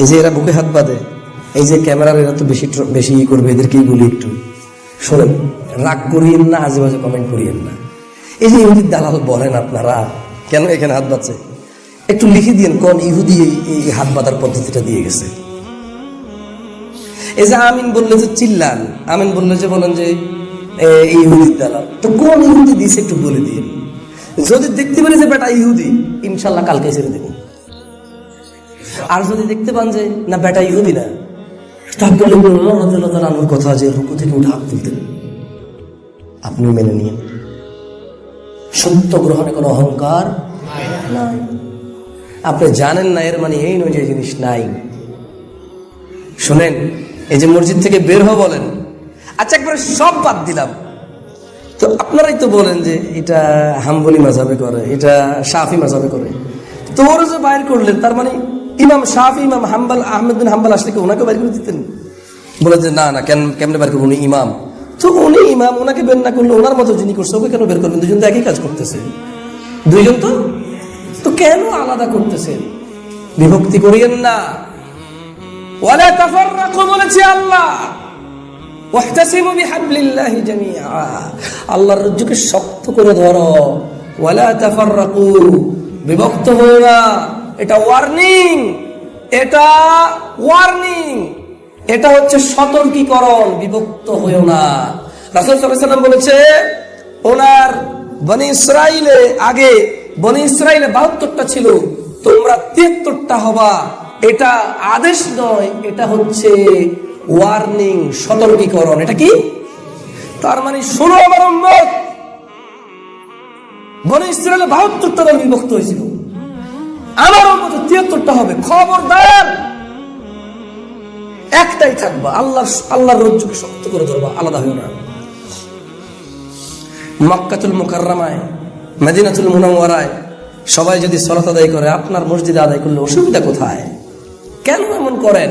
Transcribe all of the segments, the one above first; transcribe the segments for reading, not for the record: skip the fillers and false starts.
এই যে এরা বুকে হাত বাঁধে, এই যে ক্যামেরার এরা তো বেশি বেশি করবে, এদেরকেই বলি একটু শোনেন, রাগ করিয়েন না, আজে বাজে কমেন্ট করিয়েন না। এই যে ইহুদির দালাল বলেন আপনারা, কেন এখানে হাত বাঁধছে একটু লিখে দিয়েন, কোন ইহুদি এই হাত বাঁধার পদ্ধতিটা দিয়ে গেছে। এই যে আমিন বললে যে চিল্লান, আমিন বললে যে বলেন যে ইহুদির দালাল, তো কোন ইহুদি দিয়েছে একটু বলে দিন। যদি দেখতে পারি যে বেটা ইহুদি, ইনশাল্লাহ কালকে ছেড়ে দেব। আর যদি দেখতে পান যে না বেটা ইহুদি না, তাহলে আমার কথা যে রুকু থেকে উঠে হাত তুলতেন, আপনি মেনে নিন। সত্য গ্রহণে কোনো অহংকার নাই। আপনি জানেন না এর মানে এই নয় যে জিনিস নাই। শোনেন, এই যে মসজিদ থেকে বের হও বলেন, আচ্ছা একবারে সব বাদ দিলাম, তো আপনারাই তো বলেন যে এটা হাম্বলি মাযহাবে করে, এটা শাফি মাযহাবে করে, তো ওরা যে বাইর করলেন তার মানে ইমাম শাফি, ইমাম হাম্বল, আহমেদ বিন হাম্বল আসলে কি ওনাকে বাইর করে দিতেন? বলে যে না না, কেমনে বাইর করবো, উনি ইমাম। তো উনি ইমাম, ওনাকে বের না করলে ওনার মতো যিনি করছে ওকে কেন বের করবেন? দুজন তো একই কাজ করতেছে, দুইজন তো কেন আলাদা করতেছেন? বিভক্তি করিয়েন না। ওয়ালা তাফাররাকু বলেছে আল্লাহ, ওয়াহতাসিমু বিহাবলিল্লাহি জামিআ, আল্লাহর রজ্জুকে শক্ত করে ধরো। ওয়ালা তাফাররাকু, বিভক্ত হও না। এটা ওয়ার্নিং, এটা ওয়ার্নিং, এটা হচ্ছে সতর্কীকরণ, বিভক্ত হইও না। রাসূল সাল্লাল্লাহু আলাইহি ওয়াসাল্লাম বলেছে, ওনার বনি ইসরাইলে আগে বনি ইসরাইলে 72টা ছিল, তোমরা 73টা হবা। এটা আদেশ নয়, এটা হচ্ছে ওয়ার্নিং, সতর্কীকরণ। এটা কি? তার মানে শোনো আমার উম্মত, বনি ইসরাইলে 72টা দল বিভক্ত হয়েছিল, আমার উম্মত 73টা হবে। খবরদার, একটাই থাকবা, আল্লাহর রজ্জুকে শক্ত করে ধরবা, আলাদা হইও না। মক্কাতুল মুকাররমায়, মদিনাতুল মুনাওয়ারায় সবাই যদি সালাত আদায় করে, আপনার মসজিদে আদায় করলে অসুবিধা কোথায়? কেন এমন করেন?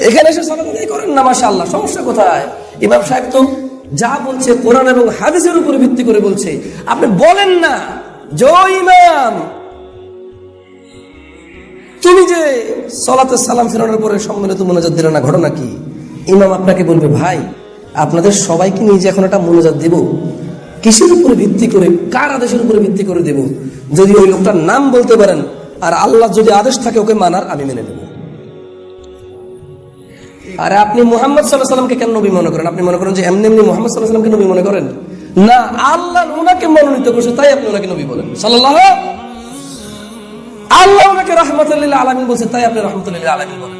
এখানে এসে সালাত আদায় করেন না, মাশাআল্লাহ, সমস্যা কোথায়? ইমাম সাহেব তো যা বলছে কোরআন এবং হাদিসের উপরে ভিত্তি করে বলছে, আপনি বলেন না জয় ইমাম, তুমি যে সালাতে সালাম ফেরানোর পরে সম্মিলিত মুনাজাত দিলেন না, ঘটনা কি? ইমাম আপনাকে বলবে, ভাই আপনাদের সবাইকে নিয়ে যে এখন একটা মুনাজাত দেব, কিসের উপরে ভিত্তি করে, কার আদেশের উপরে ভিত্তি করে দেব? যদি ওই লোকটার নাম বলতে পারেন আর আল্লাহ যদি আদেশ থাকে ওকে মানার, আমি মেনে নেব। আরে আপনি মুহাম্মদ সাল্লাল্লাহু আলাইহি ওয়াসাল্লামকে কেন নবী মনে করেন? আপনি মনে করেন যে এমনি এমনি মুহাম্মদ সাল্লাল্লাহু আলাইহি ওয়াসাল্লামকে নবী মনে করেন? না, আল্লাহ ওনাকে মনোনীত করছে, তাই আপনি ওনাকে নবী বলেন সাল্লাল্লাহু। আল্লাহ ওনাকে রাহমাতুল লিল আলামিন বলছে, তাই আপনি রাহমাতুল লিল আলামিন বলেন।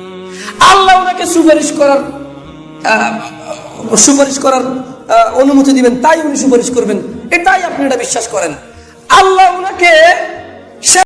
আল্লাহ ওনাকে সুপারিশ করার অনুমতি দিবেন, তাই উনি সুপারিশ করবেন, এটাই আপনি এটা বিশ্বাস করেন। আল্লাহ ওনাকে